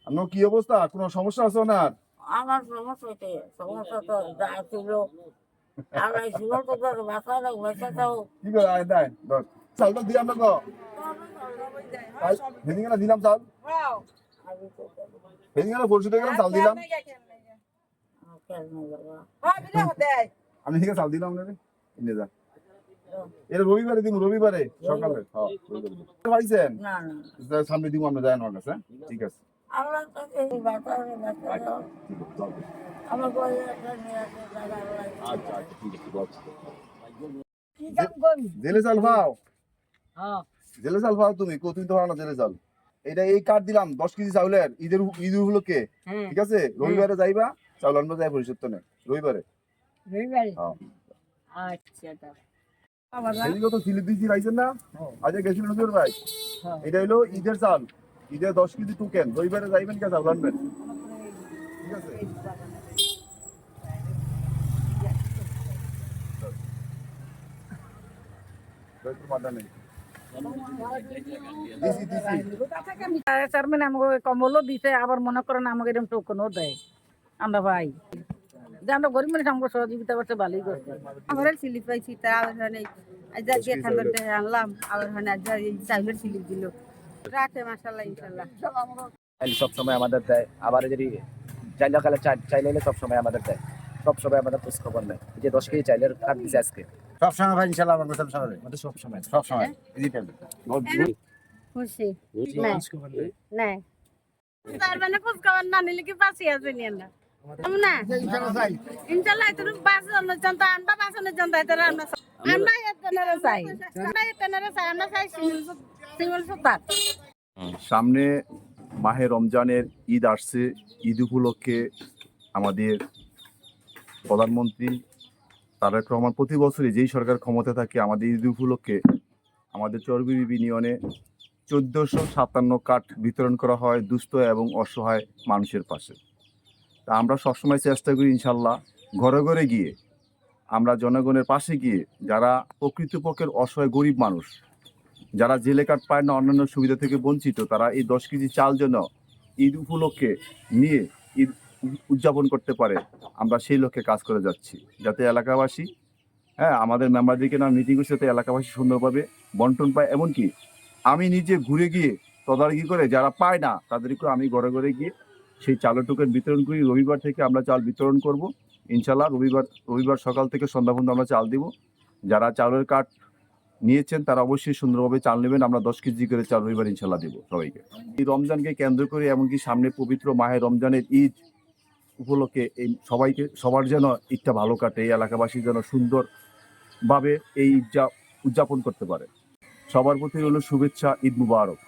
আপনার কি অবস্থা? কোনো সমস্যা আছে না? আমার সমস্যা তো যা ছিল আমরা ছিল তো তোর বাসায় বেঁচে তো কি করে আয় দেয় ধর চালটা দিলাম না তো সেদিন দিলাম চাল সেদিন পরশু থেকে চাল দিলাম আমি ঠিক আছে চাল দিলাম না এনে যা এটা রবিবারে দিব রবিবারে সকালে পাইছেন না সামনে দিব আমরা যাই আমার কাছে ঠিক আছে আমার কাছে বাসায় বেঁচে তো আমার বলে একটা নিয়ে আসে দাদা আচ্ছা আচ্ছা ঠিক আছে কি কাম করি জেলে চাল পাও হ্যাঁ জেলে চাল পাও তুমি কত দিতে পারো না জেলে চাল এটা এই কার্ড দিলাম 10 কেজি চাউলের ঈদ উপলক্ষে ঠিক আছে রবিবারে যাইবা চাউল আনবা যাই পরিশোধ তো নেই রবিবারে আচ্ছা সেদিকে তো সিলিপ দিয়েছি পাইছেন না আজকে গেছিল নজর ভাই এটা হলো ঈদের চাল ঈদের 10 কেজি টুকেন রবিবারে যাইবেন কে চাউল আনবেন ঠিক আছে চেয়ারম্যান আমাকে কম্বলও দিছে আবার মনে করেন আমাকে এরকম টোকনও দেয় আমরা ভাই যে আমরা গরিব মানুষ আমাকে সহযোগিতা করছে ভালোই করছে আমার স্লিপ পাইছি তা আজ খান্দাতে আনলাম আবার চাউলের স্লিপ দিল রাখে মাশাআল্লাহ ইনশাআল্লাহ সব সময় আমাদের দেয় আবার যদি চাইলে কালে চাইলে সব সময় আমাদের দেয় সব সময় আমাদের খোঁজ খবর নেয় যে 10 কেজি চাইলের কার্ড দিছে আজকে সব সময় ভাই ইনশাআল্লাহ আমার কথা সব সময় ডিজিটাল খুশি না তার মানে খোঁজ খবর না নিলে কি পাশে আছে নিয়ে না না ইনশাআল্লাহ তোর বাসন জানতা আমরা বাসনের জানতা তোর আমরা এতনারে চাই আমরা চাই সিঙ্গেল সুতার সামনে মাহে রমজানের ঈদ আসছে ঈদ উপলক্ষে আমাদের প্রধানমন্ত্রী তারেক রহমান প্রতি বছরই যেই সরকার ক্ষমতা থাকে আমাদের ঈদ উপলক্ষে আমাদের চরবিবি ইউনিয়নে 1457 কাঠ বিতরণ করা হয় দুস্থ এবং অসহায় মানুষের পাশে তা আমরা সবসময় চেষ্টা করি ইনশাল্লাহ ঘরে ঘরে গিয়ে আমরা জনগণের পাশে গিয়ে যারা প্রকৃতপক্ষের অসহায় গরিব মানুষ যারা জেলে কার্ড পায় না অন্যান্য সুবিধা থেকে বঞ্চিত তারা এই 10 কেজি চাল যেন ঈদ উপলক্ষে নিয়ে ঈদ উদযাপন করতে পারে আমরা সেই লক্ষ্যে কাজ করে যাচ্ছি যাতে এলাকাবাসী আমাদের মেম্বারদেরকে না মিটিং করছে যাতে এলাকাবাসী সুন্দরভাবে বন্টন পায় এমনকি আমি নিজে ঘুরে গিয়ে তদারকি করে যারা পায় না তাদেরকে আমি ঘরে ঘরে গিয়ে সেই চালের টোকেন বিতরণ করি রবিবার থেকে আমরা চাল বিতরণ করব ইনশাল্লাহ রবিবার সকাল থেকে সন্ধ্যা পর্যন্ত আমরা চাল দিব যারা চালের কার্ড নিয়েছেন তারা অবশ্যই সুন্দরভাবে চাল নেবেন আমরা 10 কেজি করে চাল রবিবার ইনশাল্লাহ দেবো সবাইকে এই রমজানকে কেন্দ্র করে এমনকি সামনে পবিত্র মাহে রমজানের ঈদ উপলক্ষে এই সবার যেন ঈদটা ভালো কাটে এই এলাকাবাসী যেন সুন্দরভাবে এই ঈদটা উদযাপন করতে পারে সবার প্রতি হলো শুভেচ্ছা ঈদ মুবারক।